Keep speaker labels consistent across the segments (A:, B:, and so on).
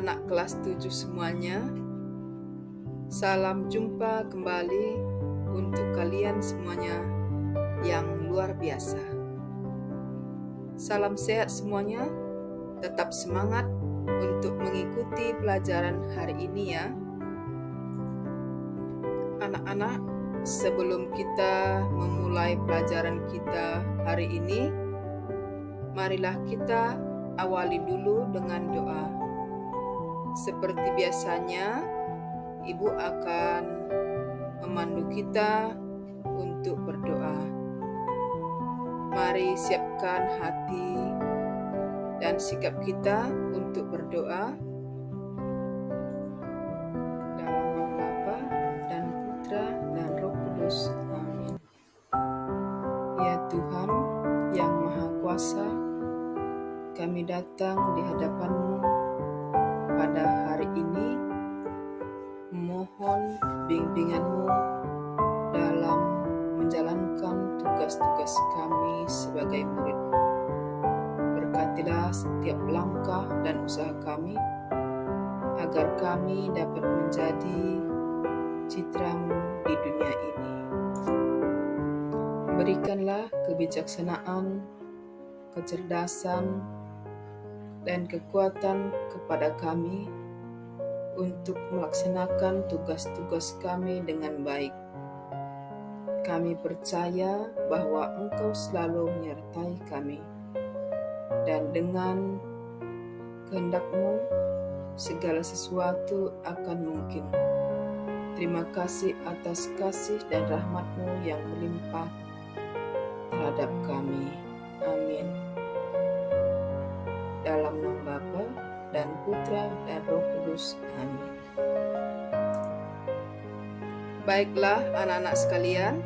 A: anak kelas 7 semuanya. Salam jumpa kembali untuk kalian semuanya yang luar biasa. Salam sehat semuanya, tetap semangat untuk mengikuti pelajaran hari ini ya. Anak-anak, sebelum kita memulai pelajaran kita hari ini, marilah kita awali dulu dengan doa. Seperti biasanya, Ibu akan memandu kita untuk berdoa. Mari siapkan hati dan sikap kita untuk berdoa. Dalam nama Bapa dan Putra dan Roh Kudus. Amin. Ya Tuhan yang Maha Kuasa, kami datang di hadapan-Mu pada hari ini, memohon bimbingan-Mu dalam menjalankan tugas-tugas kami sebagai murid. Berkatilah setiap langkah dan usaha kami, agar kami dapat menjadi citra-Mu di dunia ini. Berikanlah kebijaksanaan, kecerdasan, dan kekuatan kepada kami untuk melaksanakan tugas-tugas kami dengan baik. Kami percaya bahwa Engkau selalu menyertai kami, dan dengan kehendak-Mu segala sesuatu akan mungkin. Terima kasih atas kasih dan rahmat-Mu yang melimpah terhadap kami. Amin. Dalam nama Bapa dan Putra dan Roh Kudus. Amin. Baiklah anak-anak sekalian,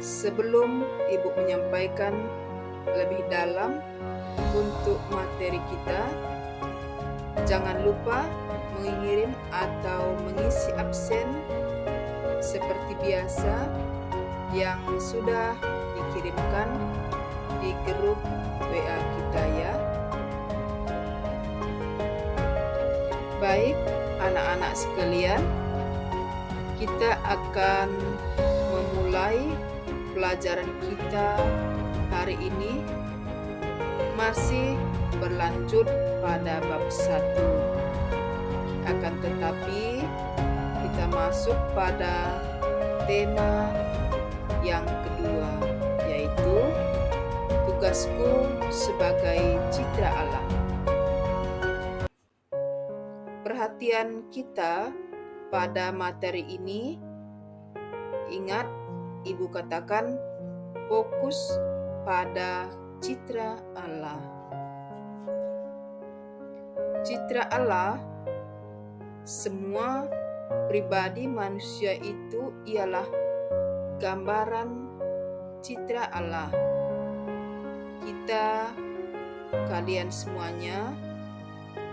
A: sebelum Ibu menyampaikan lebih dalam untuk materi kita, jangan lupa mengirim atau mengisi absen seperti biasa yang sudah dikirimkan di grup WA kita ya. Baik, anak-anak sekalian, kita akan memulai pelajaran kita hari ini, masih berlanjut pada bab 1. Akan tetapi kita masuk pada tema yang kedua, yaitu tugasku sebagai citra Allah. Perhatian kita pada materi ini, ingat Ibu katakan fokus pada citra Allah. Citra Allah, semua pribadi manusia itu ialah gambaran citra Allah. Kita, kalian semuanya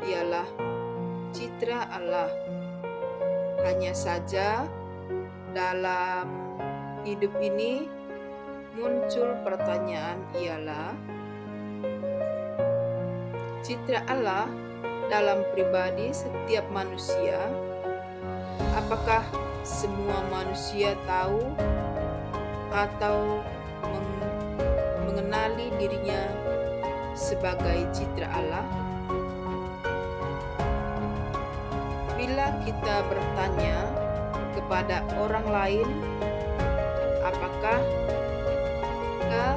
A: ialah citra Allah. Hanya saja dalam hidup ini muncul pertanyaan, ialah citra Allah dalam pribadi setiap manusia. Apakah semua manusia tahu atau mengenali dirinya sebagai citra Allah? Bila kita bertanya kepada orang lain, apakah kita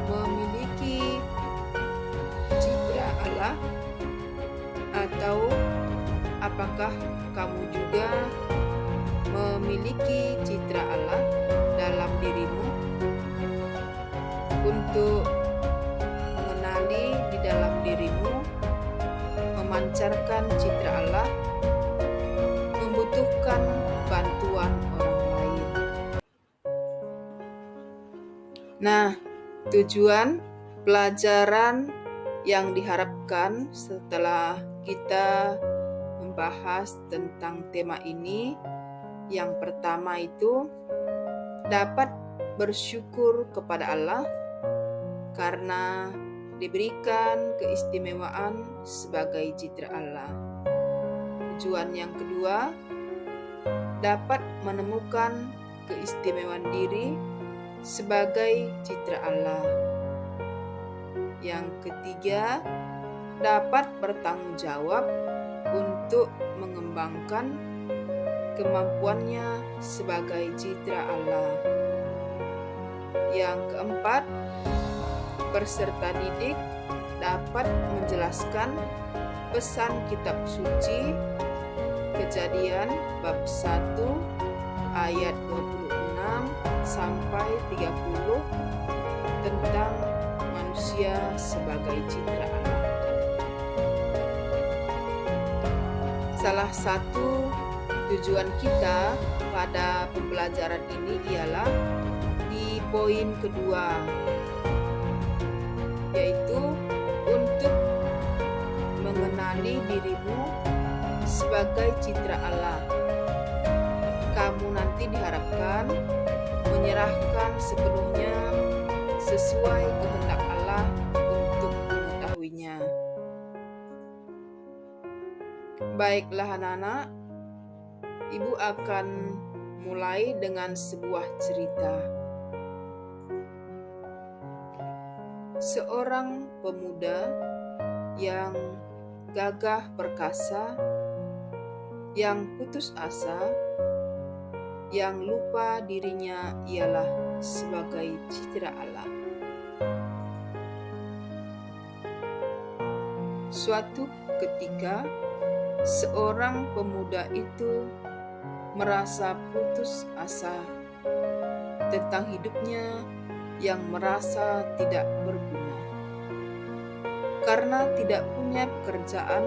A: memiliki citra Allah, atau apakah kamu juga memiliki citra Allah dalam dirimu? Untuk mengenali di dalam dirimu, memancarkan citra Allah, membutuhkan bantuan orang lain. Nah, tujuan pelajaran yang diharapkan setelah kita membahas tentang tema ini, yang pertama itu dapat bersyukur kepada Allah karena diberikan keistimewaan sebagai citra Allah. Tujuan yang kedua, dapat menemukan keistimewaan diri sebagai citra Allah. Yang ketiga, dapat bertanggung jawab untuk mengembangkan kemampuannya sebagai citra Allah. Yang keempat, peserta didik dapat menjelaskan pesan kitab suci Kejadian bab 1 ayat 26 sampai 30 tentang manusia sebagai citra Allah. Salah satu tujuan kita pada pembelajaran ini ialah di poin kedua, yaitu untuk mengenali dirimu sebagai citra Allah. Kamu nanti diharapkan menyerahkan sepenuhnya sesuai kehendak Allah untuk mengetahuinya. Baiklah anak-anak, Ibu akan mulai dengan sebuah cerita. Seorang pemuda yang gagah perkasa, yang putus asa, yang lupa dirinya ialah sebagai citra Allah. Suatu ketika, seorang pemuda itu merasa putus asa tentang hidupnya yang merasa tidak berguna. Karena tidak punya pekerjaan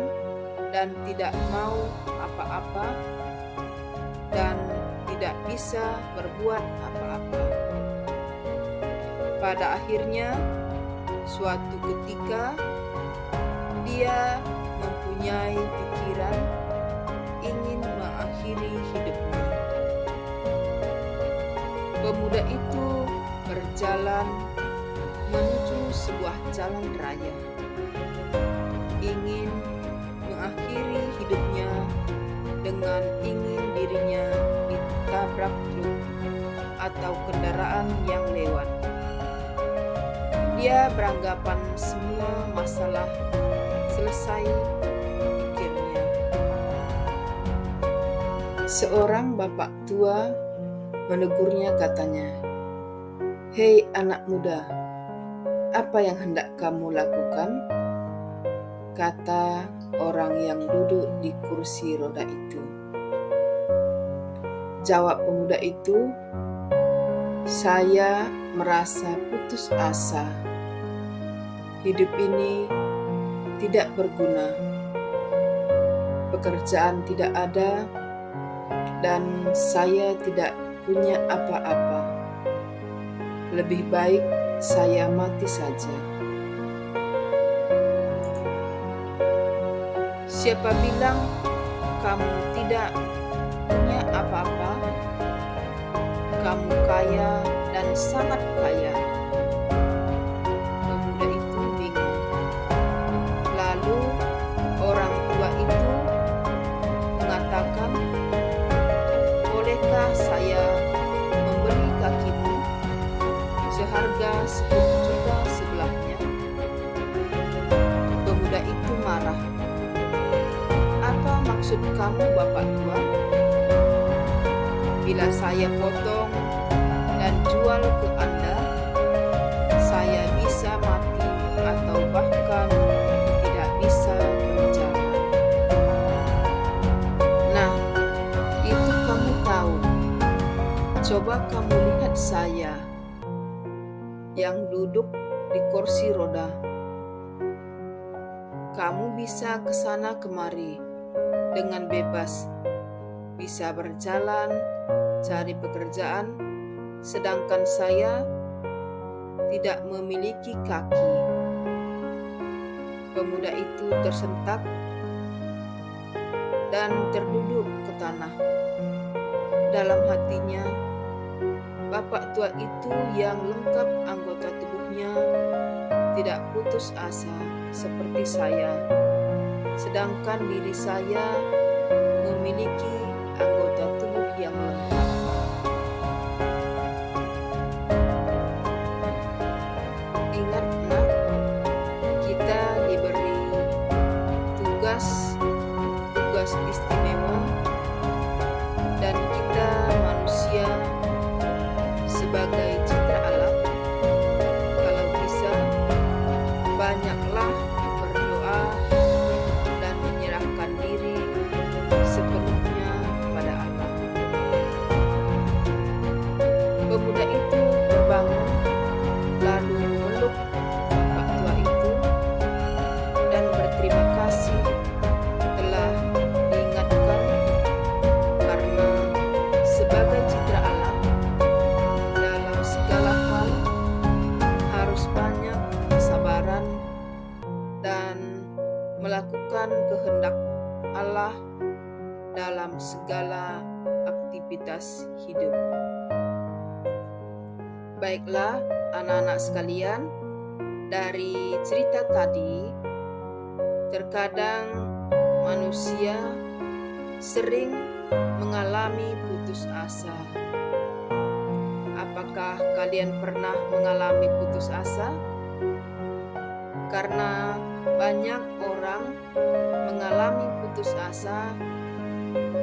A: dan tidak mau apa-apa dan tidak bisa berbuat apa-apa. Pada akhirnya, suatu ketika dia mempunyai pikiran ingin mengakhiri hidupnya. Pemuda itu berjalan menuju sebuah jalan raya, ingin mengakhiri hidupnya dengan ingin dirinya ditabrak truk atau kendaraan yang lewat. Dia beranggapan semua masalah selesai, pikirnya. Seorang bapak tua menegurnya, katanya, "Hei anak muda, apa yang hendak kamu lakukan?" Kata orang yang duduk di kursi roda itu. Jawab pemuda itu, "Saya merasa putus asa. Hidup ini tidak berguna. Pekerjaan tidak ada, dan saya tidak punya apa-apa. Lebih baik saya mati saja." "Siapa bilang kamu tidak punya apa-apa? Kamu kaya dan sangat kaya." Pemuda itu bingung. Lalu orang tua itu mengatakan, "Bolehkah saya membeli kakimu seharga 10 juta sebelahnya?" Pemuda itu marah. "Apa maksud kamu, bapak tua? Bila saya potong dan jual ke Anda, saya bisa mati atau bahkan tidak bisa berjalan." "Nah, itu kamu tahu. Coba kamu lihat saya yang duduk di kursi roda. Kamu bisa ke sana kemari dengan bebas, bisa berjalan, cari pekerjaan, sedangkan saya tidak memiliki kaki." Pemuda itu tersentak dan terduduk ke tanah. Dalam hatinya, bapak tua itu yang lengkap anggota tubuhnya tidak putus asa seperti saya, sedangkan diri saya memiliki anggota tubuh yang lengkap. Ingat nak, kita diberi tugas istimewa, dan kita manusia sebagai citra Allah. Kalau bisa, banyaklah berdoa dan menyerahkan diri sepenuhnya kepada Allah. Pemuda itu terbangun, lalu memeluk bapak tua itu dan berterima kasih telah diingatkan, karena sebagai citra Allah dalam segala hal harus banyak kesabaran dan melakukan kehendak Allah dalam segala aktivitas hidup. Baiklah anak-anak sekalian, dari cerita tadi, terkadang manusia sering mengalami putus asa. Apakah kalian pernah mengalami putus asa? Karena banyak orang mengalami putus asa,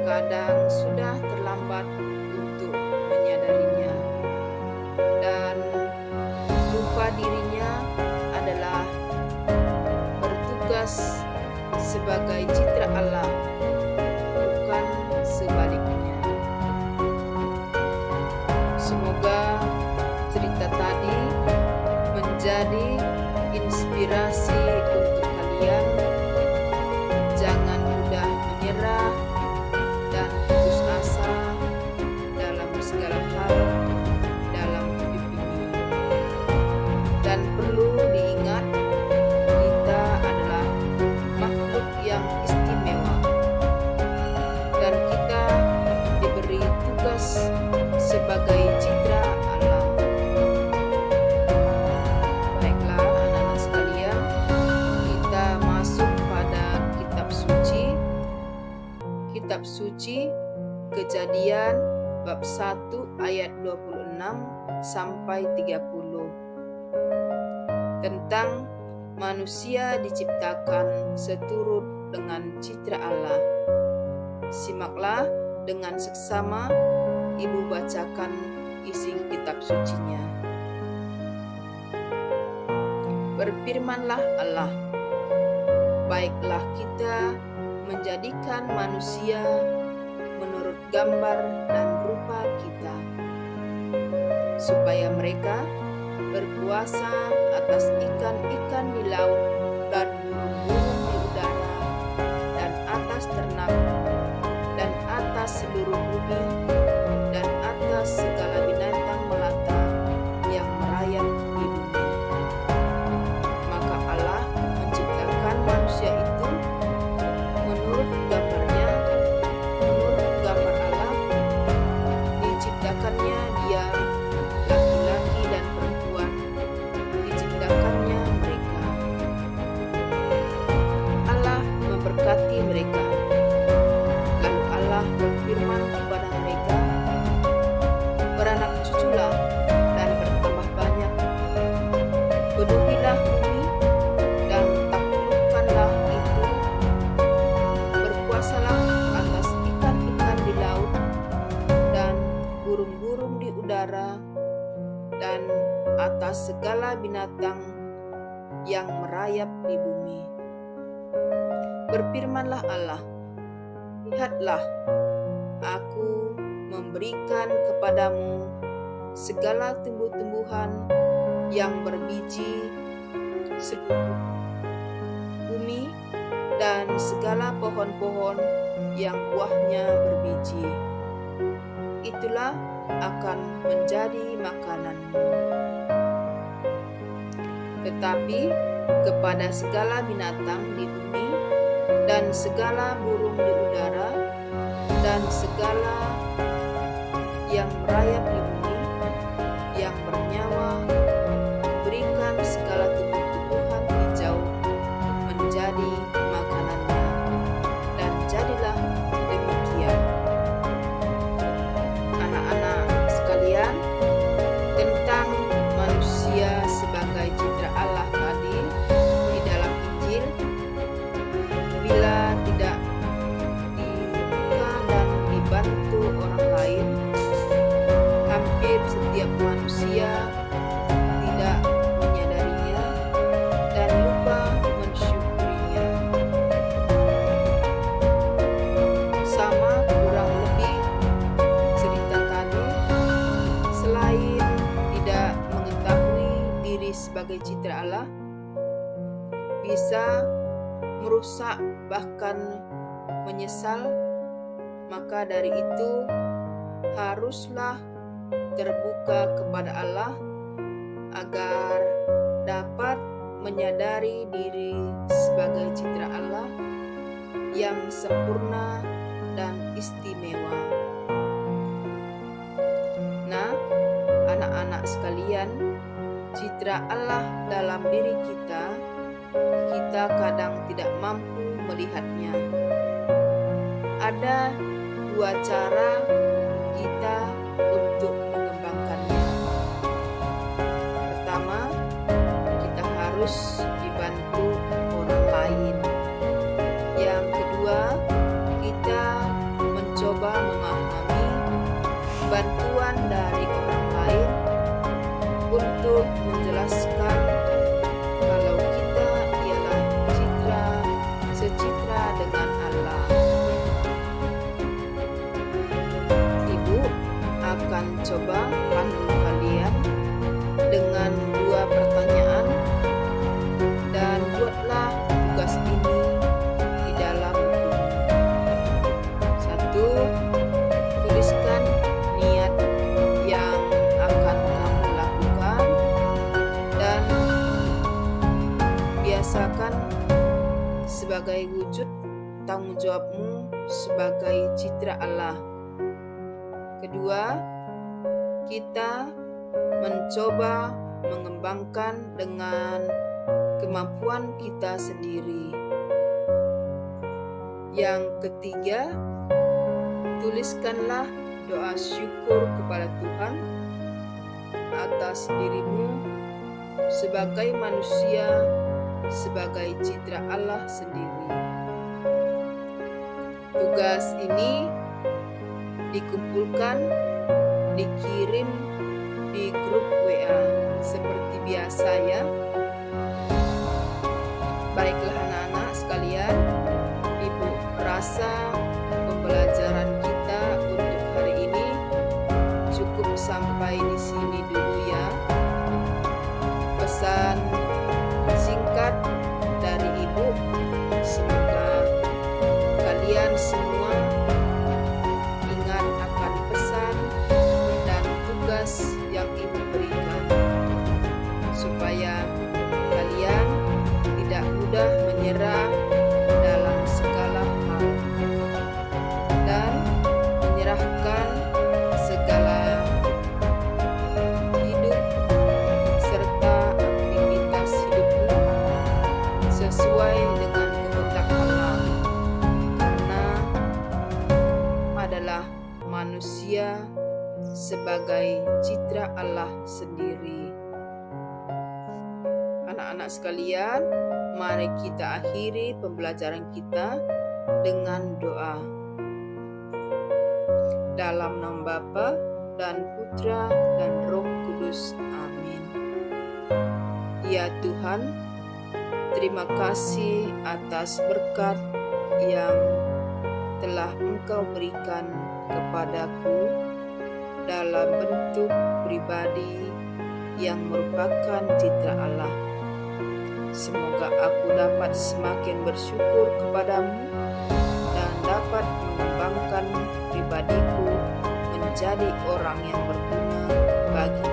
A: kadang sudah terlambat untuk menyadarinya, dan lupa dirinya adalah bertugas sebagai citra Allah, bukan sebaliknya. Semoga cerita tadi menjadi inspirasi untuk kalian. Jangan mudah menyerah dan putus asa dalam segala hal dalam hidup ini. Dan perlu diingat, kita adalah makhluk yang istimewa, dan kita diberi tugas sebagai citra Allah. Baiklah anak-anak sekalian, kita masuk pada kitab suci Kejadian bab 1 ayat 26 sampai 30 tentang manusia diciptakan seturut dengan citra Allah. Simaklah dengan seksama Ibu bacakan isi kitab sucinya. Berfirmanlah Allah, baiklah kita menjadikan manusia menurut gambar dan rupa kita, supaya mereka berkuasa atas ikan-ikan di laut dan burung-burung di udara dan atas ternak dan atas seluruh bumi dan atas segala binatang melata yang merayap di bumi. Maka Allah menciptakan manusia itu menurut gambarnya, menurut gambar Allah diciptakannya dia, laki-laki dan perempuan diciptakannya mereka. Allah memberkati mereka. Lalu Allah berfirman kepada mereka, beranak cuculah dan bertambah banyak, penuhilah bumi dan taklukkanlah itu, berkuasalah atas ikan-ikan di laut dan burung-burung di udara dan atas segala binatang yang merayap di bumi. Berfirmanlah Allah, lihatlah, aku memberikan kepadamu segala tumbuh-tumbuhan yang berbiji seluruh bumi dan segala pohon-pohon yang buahnya berbiji. Itulah akan menjadi makananmu. Tetapi kepada segala binatang di bumi dan segala burung di udara dan segala yang merayap di bumi yang bernyawa, berikan segala tumbuh-tumbuhan hijau menjadi makanannya. Dan jadilah demikian. membantu orang lain, hampir setiap manusia tidak menyadarinya dan lupa mensyukurinya. Sama kurang lebih cerita tadi, selain tidak mengetahui diri sebagai citra Allah, bisa merusak bahkan menyesal, maka dari itu haruslah terbuka kepada Allah agar dapat menyadari diri sebagai citra Allah yang sempurna dan istimewa. Nah, anak-anak sekalian, citra Allah dalam diri kita kadang tidak mampu melihatnya. Ada dua cara kita untuk mengembangkannya. Pertama, kita harus dibantu orang lain. Yang kedua, kita mencoba memahami bantuan dari orang lain untuk menjelaskan kalau kita ialah secitra dengan Allah. Ibu akan coba pandu kalian dengan dua pertanyaan dan buatlah tugas ini di dalam buku. 1. Tuliskan niat yang akan kamu lakukan dan biasakan sebagai wujud tanggung jawabmu sebagai citra Allah. Kedua, kita mencoba mengembangkan dengan kemampuan kita sendiri. Yang ketiga, tuliskanlah doa syukur kepada Tuhan atas dirimu sebagai manusia, sebagai citra Allah sendiri. Tugas ini dikumpulkan, dikirim di grup WA seperti biasa ya. Baiklah anak-anak sekalian, Ibu rasa pembelajaran kita untuk hari ini cukup sampai di sini dulu ya. Pesan singkat dari Ibu, semoga kalian semua ingat akan pesan dan tugas yang Ibu berikan, supaya kalian tidak mudah menyerah dalam segala hal dan menyerahkan segala hidup serta aktivitas hidupmu sesuai dengan kehendak Allah, karena adalah manusia sebagai citra Allah sendiri. Anak-anak sekalian, mari kita akhiri pembelajaran kita dengan doa. Dalam nama Bapa dan Putra dan Roh Kudus. Amin. Ya Tuhan, terima kasih atas berkat yang telah Engkau berikan kepadaku dalam bentuk pribadi yang merupakan citra Allah. Semoga aku dapat semakin bersyukur kepadamu dan dapat mengembangkan pribadiku menjadi orang yang berguna bagi